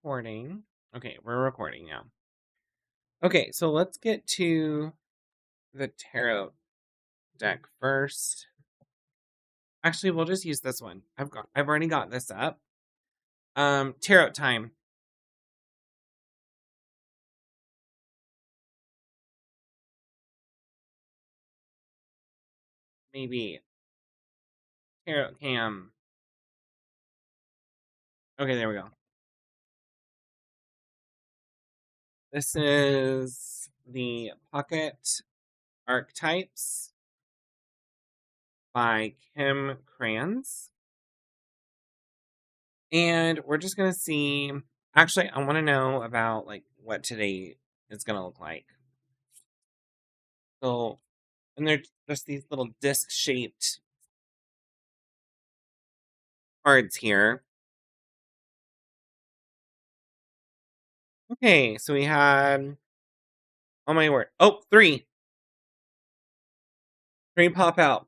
recording. Okay, we're recording now. Okay, so let's get to the tarot deck first. Actually, we'll just use this one. I've already got this up. Tarot time. Maybe. Tarot cam. Okay, there we go. This is the Pocket Archetypes by Kim Krans. And we're just gonna see. Actually, I want to know about like what today is gonna look like. So, and they're just these little disc-shaped cards here. Okay, so we had. Oh my word! Oh, three pop out.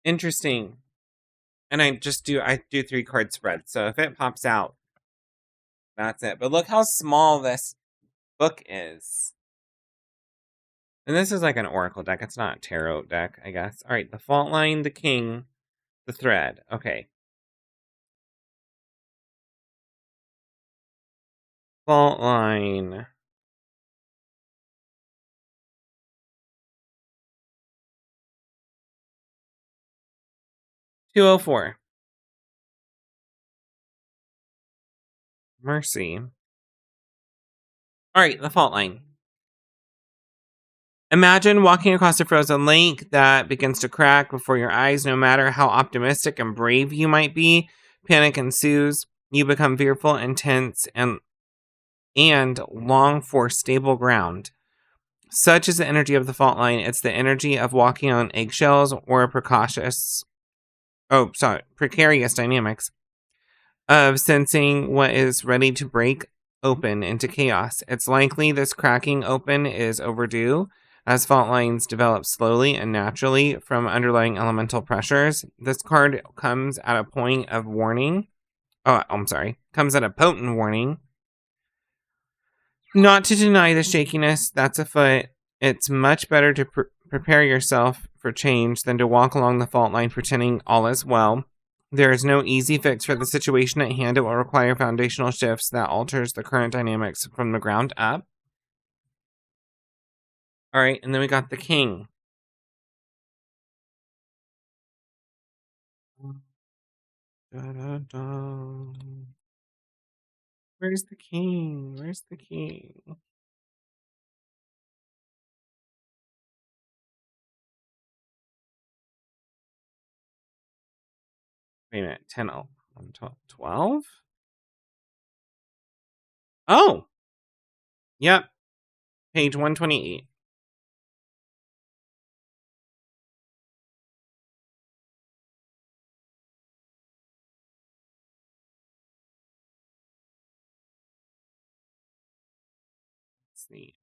Interesting. And I do 3 card spread. So if it pops out, that's it. But look how small this book is. And this is like an oracle deck. It's not a tarot deck, I guess. All right, the fault line, the king, the thread. Okay. Fault line. $204. Mercy. All right, the fault line. Imagine walking across a frozen lake that begins to crack before your eyes. No matter how optimistic and brave you might be, panic ensues. You become fearful, intense, and long for stable ground. Such is the energy of the fault line. It's the energy of walking on eggshells or precarious dynamics of sensing what is ready to break open into chaos. It's likely this cracking open is overdue, as fault lines develop slowly and naturally from underlying elemental pressures. This card comes at a point of warning. Comes at a potent warning. Not to deny the shakiness that's afoot. It's much better to prepare yourself for change than to walk along the fault line pretending all is well. There is no easy fix for the situation at hand. It will require foundational shifts that alters the current dynamics from the ground up. All right, and then we got the king. Da, da, da. Where's the king? Where's the king? Wait a minute, 10, 12? Oh! Yep, page 128. Let's see.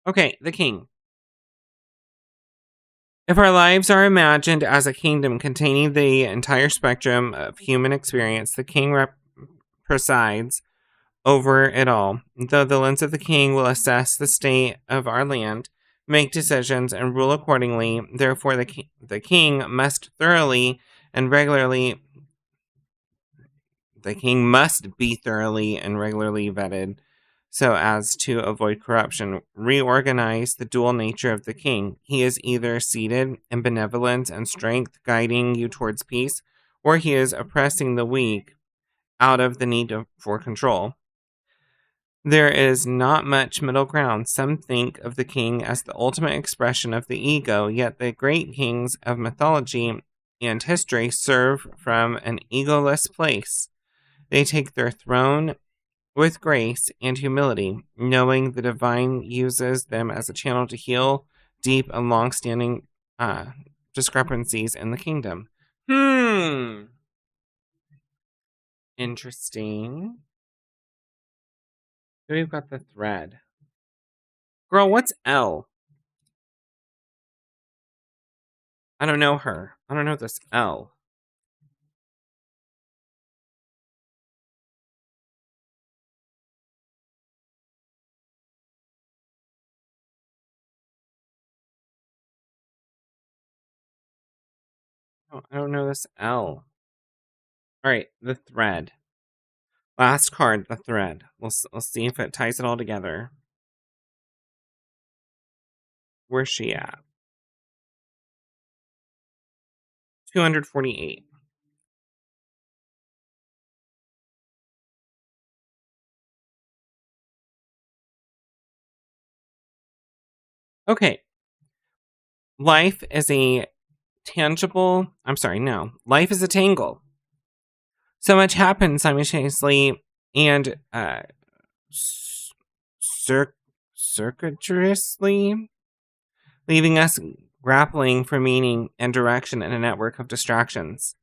Okay, the king. If our lives are imagined as a kingdom containing the entire spectrum of human experience, the king presides over it all. Though the lens of the king will assess the state of our land, make decisions, and rule accordingly, therefore the king must be thoroughly and regularly vetted so as to avoid corruption. Reorganize the dual nature of the king. He is either seated in benevolence and strength, guiding you towards peace, or he is oppressing the weak out of the need for control. There is not much middle ground. Some think of the king as the ultimate expression of the ego, yet the great kings of mythology and history serve from an egoless place. They take their throne with grace and humility, knowing the divine uses them as a channel to heal deep and long-standing discrepancies in the kingdom. Interesting. So we've got the thread. Girl, what's L? I don't know her. I don't know this L. Oh, I don't know this L. All right, the thread. Last card, the thread. We'll see if it ties it all together. Where's she at? 248. Okay. Life is a tangible. I'm sorry, no. Life is a tangle. So much happens simultaneously and circuitously, leaving us grappling for meaning and direction in a network of distractions.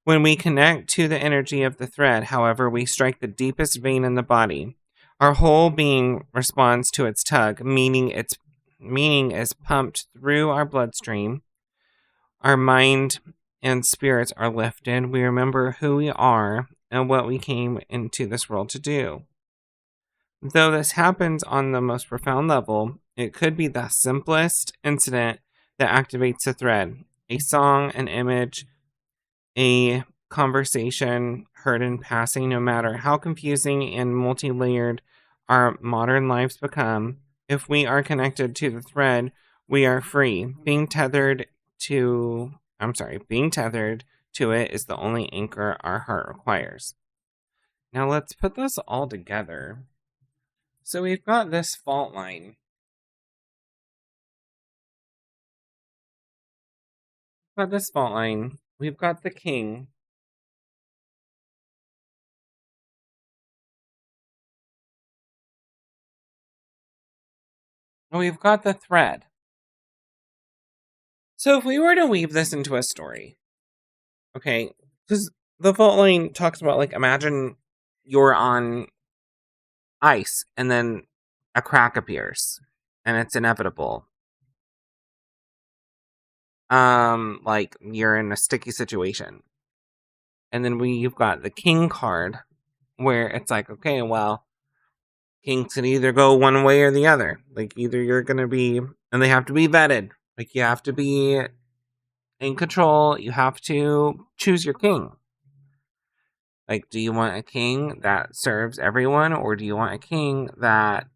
When we connect to the energy of the thread, however, we strike the deepest vein in the body. Our whole being responds to its tug, meaning its meaning is pumped through our bloodstream. Our mind and spirits are lifted. We remember who we are and what we came into this world to do. Though this happens on the most profound level, it could be the simplest incident that activates a thread. A song, an image, a conversation heard in passing, no matter how confusing and multi-layered our modern lives become. If we are connected to the thread, we are free. Being tethered to it is the only anchor our heart requires. Now let's put this all together. So we've got this fault line. We've got the king. And we've got the thread. So if we were to weave this into a story, okay, because the fault line talks about, like, imagine you're on ice and then a crack appears and it's inevitable. Like you're in a sticky situation. And then you've got the king card where it's like, okay, well, kings can either go one way or the other. Like, either you're going to be, and they have to be vetted. Like, you have to be in control. You have to choose your king. Like, do you want a king that serves everyone, or do you want a king that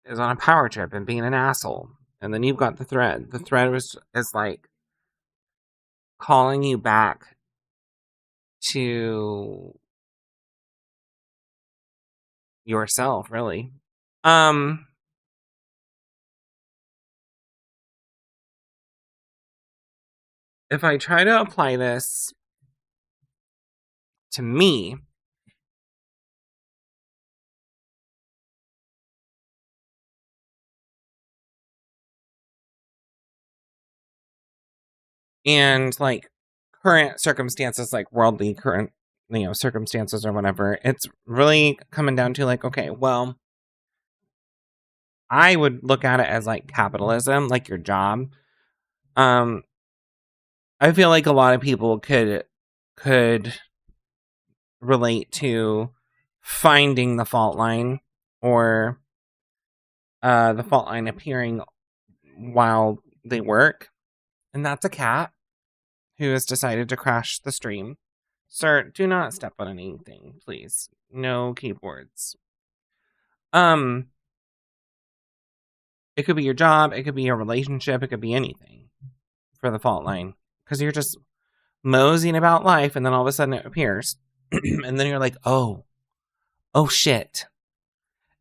is on a power trip and being an asshole? And then you've got the thread. The thread is like calling you back to yourself, really. If I try to apply this to me, and like current circumstances, like worldly current, circumstances or whatever, it's really coming down to, like, okay, well, I would look at it as like capitalism, like your job. I feel like a lot of people could relate to finding the fault line, or the fault line appearing while they work, and that's a cat who has decided to crash the stream. Sir, do not step on anything, please. No keyboards. It could be your job, it could be your relationship, it could be anything for the fault line. Because you're just moseying about life, and then all of a sudden it appears. And then you're like, oh shit.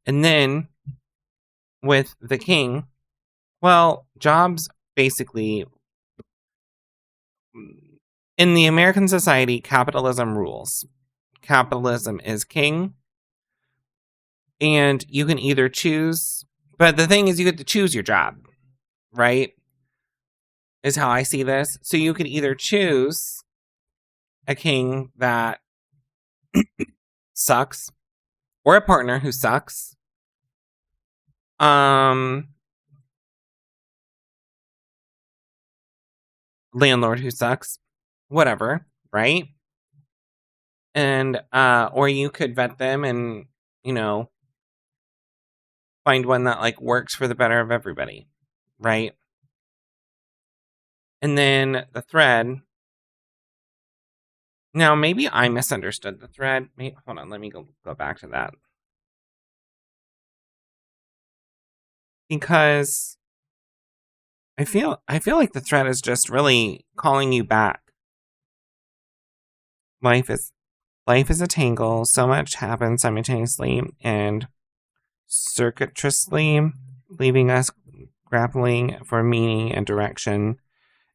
And then with the king, well, jobs basically, in the American society, capitalism rules. Capitalism is king. And you can either choose, but the thing is, you get to choose your job, right? Is how I see this. So you could either choose a king that sucks, or a partner who sucks. Landlord who sucks. Whatever, right? And or you could vet them and, find one that, like, works for the better of everybody, right? And then the thread Now, maybe I misunderstood the thread. Hold on, let me go back to that. Because I feel like the thread is just really calling you back. Life is a tangle. So much happens simultaneously and circuitously, leaving us grappling for meaning and direction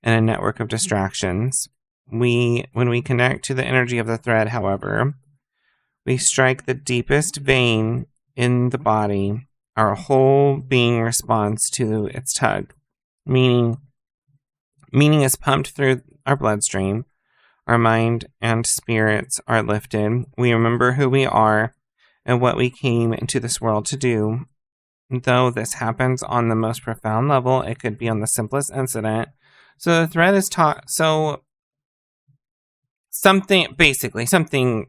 in a network of distractions. When we connect to the energy of the thread, however, we strike the deepest vein in the body. Our whole being responds to its tug. Meaning is pumped through our bloodstream. Our mind and spirits are lifted. We remember who we are and what we came into this world to do. Though this happens on the most profound level, it could be on the simplest incident. So the thread is taught. So something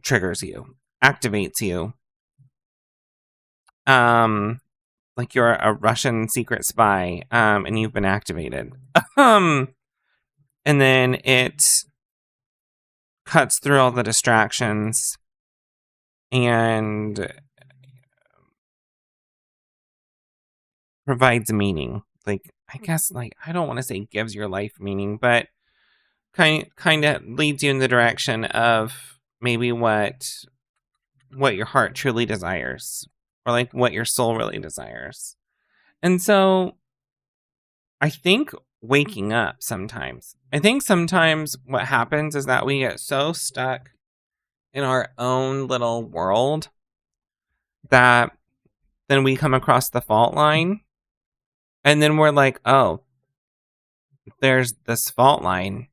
triggers you, activates you. Like you're a Russian secret spy, and you've been activated. And then it cuts through all the distractions and provides meaning. Like, I guess, like, I don't want to say gives your life meaning, but kind of leads you in the direction of maybe what your heart truly desires, or like what your soul really desires. And so I think waking up sometimes. I think sometimes what happens is that we get so stuck in our own little world that then we come across the fault line and then we're like, oh, there's this fault line.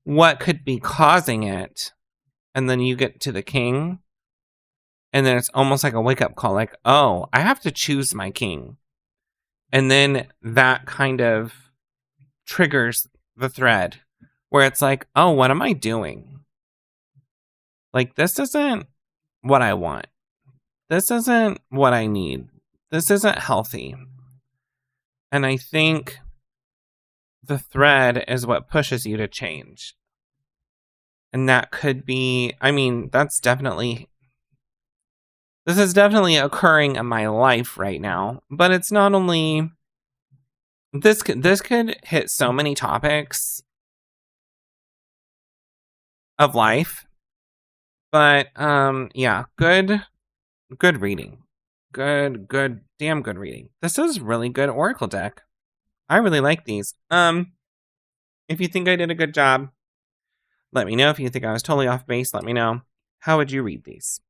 What could be causing it? And then you get to the king, and then it's almost like a wake up call, like, oh, I have to choose my king. And then that kind of triggers the thread where it's like, oh, what am I doing? Like, this isn't what I want. This isn't what I need. This isn't healthy. And I think the thread is what pushes you to change. And that could be, I mean, this is definitely occurring in my life right now. But it's not only, this could hit so many topics of life. But yeah, good reading. Damn good reading. This is really good Oracle deck. I really like these. If you think I did a good job, let me know. If you think I was totally off base, let me know. How would you read these?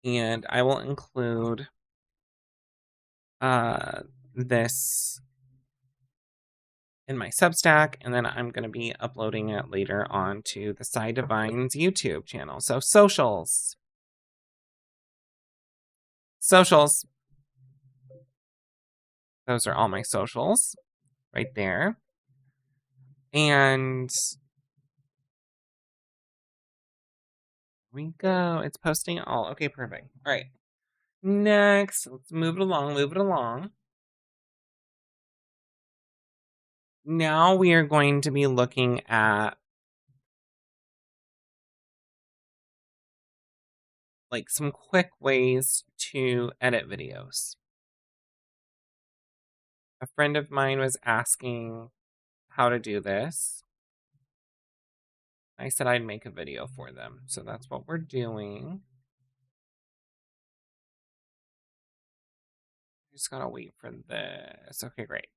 And I will include this in my Substack, and then I'm going to be uploading it later onto the Side Divines YouTube channel. So socials. Those are all my socials right there. And we go. It's posting all. Okay, perfect. All right. Next, let's move it along. Now we are going to be looking at like some quick ways to edit videos. A friend of mine was asking how to do this. I said I'd make a video for them. So that's what we're doing. Just gotta wait for this. Okay, great.